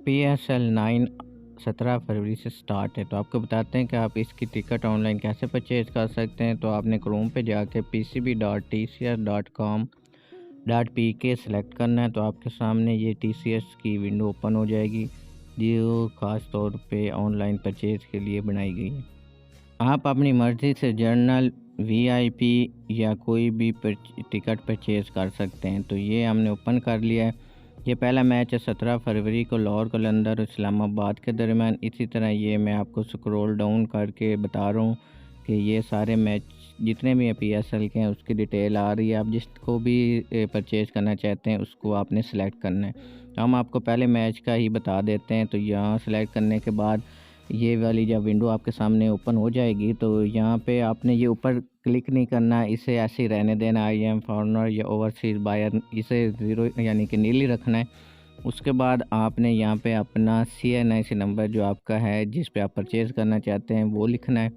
PSL 9 17 फरवरी से start है। तो आपको बताते हैं कि आप इसकी टिकट ऑनलाइन कैसे परचेज़ कर सकते हैं। तो आपने क्रोम पे जाके pcb.tcs.com.pk सेलेक्ट करना है। तो आपके सामने ये TCS की विंडो ओपन हो जाएगी, जो ख़ास तौर पे ऑनलाइन परचेज़ के लिए बनाई गई है। आप अपनी मर्ज़ी से जनरल, VIP या कोई भी टिकट परचेज़ कर सकते हैं। तो ये हमने ओपन कर लिया है। ये पहला मैच है 17 फरवरी को लाहौर कलंदर और इस्लामाबाद के दरमियान। इसी तरह ये मैं आपको स्क्रॉल डाउन करके बता रहा हूँ कि ये सारे मैच जितने भी PSL के हैं उसकी डिटेल आ रही है। आप जिसको भी परचेज़ करना चाहते हैं उसको आपने सेलेक्ट करना है। तो हम आपको पहले मैच का ही बता देते हैं। तो यहाँ सेलेक्ट करने के बाद ये वाली जब विंडो आपके सामने ओपन हो जाएगी तो यहाँ पे आपने ये ऊपर क्लिक नहीं करना, इसे ऐसे ही रहने देना। आई एम फॉरेनर या ओवरसीज़ बायर, इसे ज़ीरो यानी कि नील ही रखना है। उसके बाद आपने यहाँ पे अपना CNIC नंबर जो आपका है जिस पे आप परचेज़ करना चाहते हैं वो लिखना है।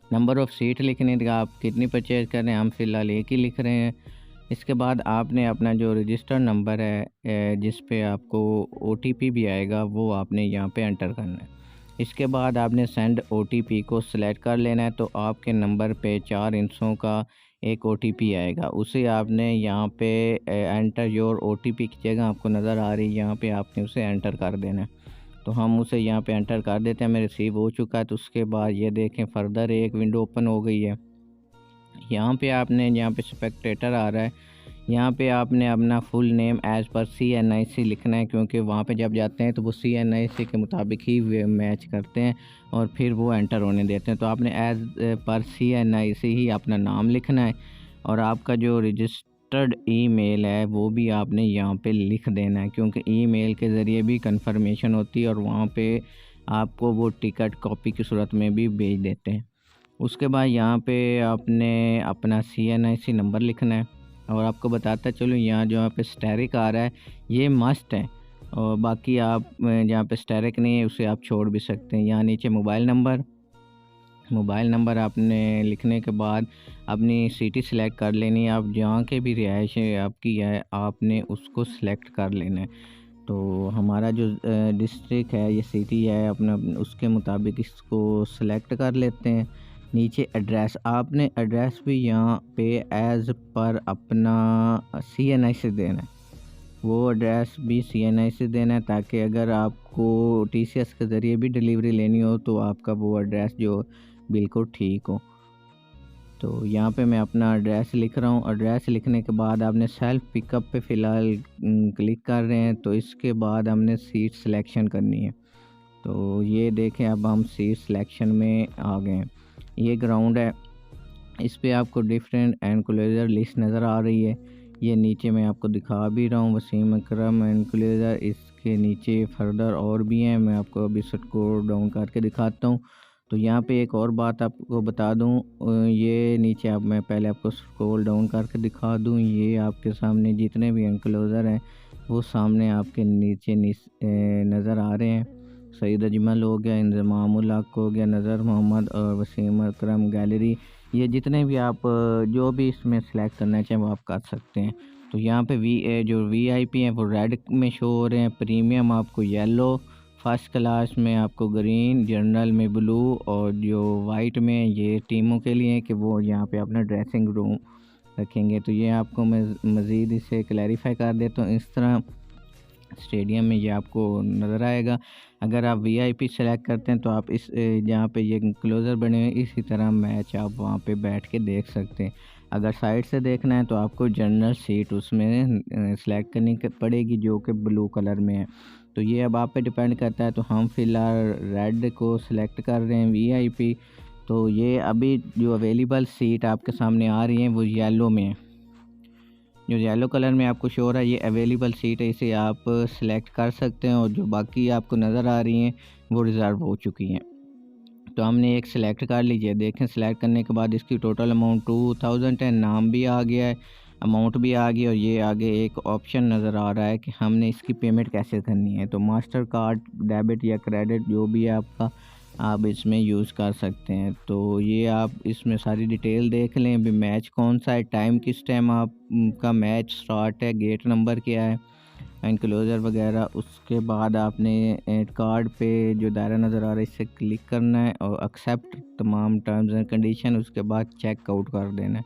नंबर ऑफ़ सीट लिखनी है, आप कितनी परचेज़ कर रहे हैं, हम फ़िलहाल एक ही लिख रहे हैं। इसके बाद आपने अपना जो रजिस्टर्ड नंबर है जिस पे आपको OTP भी आएगा वो आपने यहाँ पे एंटर करना है। इसके बाद आपने सेंड OTP को सिलेक्ट कर लेना है। तो आपके नंबर पे 4 हिस्सों का एक OTP आएगा, उसे आपने यहाँ पे एंटर योर OTP की जगह आपको नज़र आ रही है यहाँ पे आपने उसे एंटर कर देना है। तो हम उसे यहाँ पे एंटर कर देते हैं। मैं रिसीव हो चुका है। तो उसके बाद ये देखें फर्दर एक विंडो ओपन हो गई है। यहाँ पे आपने यहाँ पे स्पेक्टेटर आ रहा है, यहाँ पे आपने अपना full name as per CNIC लिखना है, क्योंकि वहाँ पे जब जाते हैं तो वो CNIC के मुताबिक ही वे मैच करते हैं और फिर वो एंटर होने देते हैं। तो आपने एज़ पर CNIC ही अपना नाम लिखना है और आपका जो रजिस्टर्ड ईमेल है वो भी आपने यहाँ पे लिख देना है, क्योंकि ईमेल के ज़रिए भी कंफर्मेशन होती है और वहाँ पे आपको वो टिकट कॉपी की सूरत में भी भेज देते हैं। उसके बाद यहाँ पे आपने अपना CNIC नंबर लिखना है और आपको बताता चलूँ यहाँ जो यहाँ पे स्टेरिक आ रहा है ये मस्ट है, और बाकी आप जहाँ पे स्टेरिक नहीं है उसे आप छोड़ भी सकते हैं। यहाँ नीचे मोबाइल नंबर आपने लिखने के बाद अपनी सिटी सेलेक्ट कर लेनी है। आप जहाँ के भी रिहाइश है आपकी है आपने उसको सेलेक्ट कर लेना है। तो हमारा जो डिस्ट्रिक्ट है ये सिटी है अपना, उसके मुताबिक इसको सेलेक्ट कर लेते हैं। नीचे एड्रेस, आपने एड्रेस भी यहाँ पे एज़ पर अपना CNIC देना है। वो एड्रेस भी CNIC देना है ताकि अगर आपको TCS के ज़रिए भी डिलीवरी लेनी हो तो आपका वो एड्रेस जो बिल्कुल ठीक हो। तो यहाँ पे मैं अपना एड्रेस लिख रहा हूँ। एड्रेस लिखने के बाद आपने सेल्फ पिकअप पे फ़िलहाल क्लिक कर रहे हैं। तो इसके बाद हमने सीट सिलेक्शन करनी है। तो ये देखें अब हम सीट सिलेक्शन में आ गए हैं। ये ग्राउंड है, इस पे आपको डिफरेंट एनक्लोजर लिस्ट नज़र आ रही है। ये नीचे मैं आपको दिखा भी रहा हूँ, वसीम अकरम एनक्लोजर। इसके नीचे फर्दर और भी हैं, मैं आपको अभी स्क्रॉल डाउन करके दिखाता हूँ। तो यहाँ पे एक और बात आपको बता दूँ, ये नीचे आप मैं पहले आपको स्क्रॉल डाउन करके दिखा दूँ। ये आपके सामने जितने भी एनक्लोजर हैं वो सामने आपके नीचे नज़र आ रहे हैं। सईद अजमल हो गया, इंज़मामुल हक हो गया, नज़र मोहम्मद और वसीम अकरम गैलरी। ये जितने भी आप जो भी इसमें सेलेक्ट करना चाहें वो आप कर सकते हैं। तो यहाँ पे जो VIP हैं वो रेड में शो हो रहे हैं, प्रीमियम आपको येलो, फर्स्ट क्लास में आपको ग्रीन, जनरल में ब्लू और जो वाइट में ये टीमों के लिए है कि वो यहाँ पे अपना ड्रेसिंग रूम रखेंगे। तो ये आपको मैं मज़ीद इसे क्लैरिफाई कर देता हूँ। इस तरह स्टेडियम में ये आपको नज़र आएगा। अगर आप VIP सेलेक्ट करते हैं तो आप इस जहाँ पे ये क्लोज़र बने हुए हैं इसी तरह मैच आप वहाँ पे बैठ के देख सकते हैं। अगर साइड से देखना है तो आपको जनरल सीट उसमें सेलेक्ट करनी पड़ेगी जो कि ब्लू कलर में है। तो ये अब आप पे डिपेंड करता है। तो हम फ़िलहाल रेड को सिलेक्ट कर रहे हैं VIP। तो ये अभी जो अवेलेबल सीट आपके सामने आ रही हैं वो येलो में है। जो येलो कलर में आपको शो हो रहा है ये अवेलेबल सीट है, इसे आप सेलेक्ट कर सकते हैं और जो बाकी आपको नज़र आ रही हैं वो रिज़र्व हो चुकी हैं। तो हमने एक सिलेक्ट कर लीजिए। देखें सिलेक्ट करने के बाद इसकी टोटल अमाउंट 2000 है, नाम भी आ गया है, अमाउंट भी आ गई और ये आगे एक ऑप्शन नज़र आ रहा है कि हमने इसकी पेमेंट कैसे करनी है। तो मास्टर कार्ड, डेबिट या क्रेडिट जो भी है आपका, आप इसमें यूज़ कर सकते हैं। तो ये आप इसमें सारी डिटेल देख लें। अभी मैच कौन सा है, टाइम किस टाइम आप का मैच स्टार्ट है, गेट नंबर क्या है एनक्लोजर वगैरह। उसके बाद आपने कार्ड पे जो दायरा नज़र आ रहा है इससे क्लिक करना है और एक्सेप्ट तमाम टर्म्स एंड कंडीशन, उसके बाद चेकआउट कर देना है।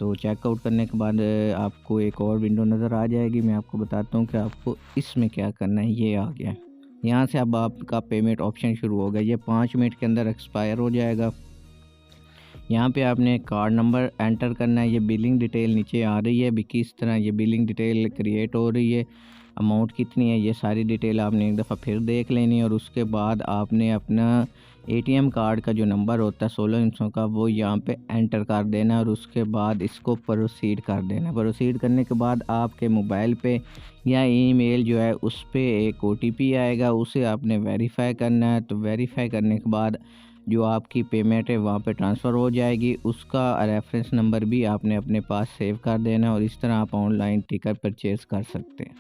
तो चेकआउट करने के बाद आपको एक और विंडो नज़र आ जाएगी। मैं आपको बताता हूँ कि आपको इसमें क्या करना है। ये आ गया, यहाँ से अब आपका पेमेंट ऑप्शन शुरू हो गया। ये 5 मिनट के अंदर एक्सपायर हो जाएगा। यहाँ पे आपने कार्ड नंबर एंटर करना है। ये बिलिंग डिटेल नीचे आ रही है, भी किस तरह ये बिलिंग डिटेल क्रिएट हो रही है, अमाउंट कितनी है, ये सारी डिटेल आपने एक दफ़ा फिर देख लेनी है। और उसके बाद आपने अपना एटीएम कार्ड का जो नंबर होता है 16 अंकों का, वो यहाँ पे एंटर कर देना है और उसके बाद इसको प्रोसीड कर देना। प्रोसीड करने के बाद आपके मोबाइल पे या ईमेल जो है उस पे एक ओटीपी आएगा, उसे आपने वेरीफाई करना है। तो वेरीफाई करने के बाद जो आपकी पेमेंट है वहाँ पे ट्रांसफ़र हो जाएगी। उसका रेफरेंस नंबर भी आपने अपने पास सेव कर देना और इस तरह आप ऑनलाइन टिकट परचेज़ कर सकते हैं।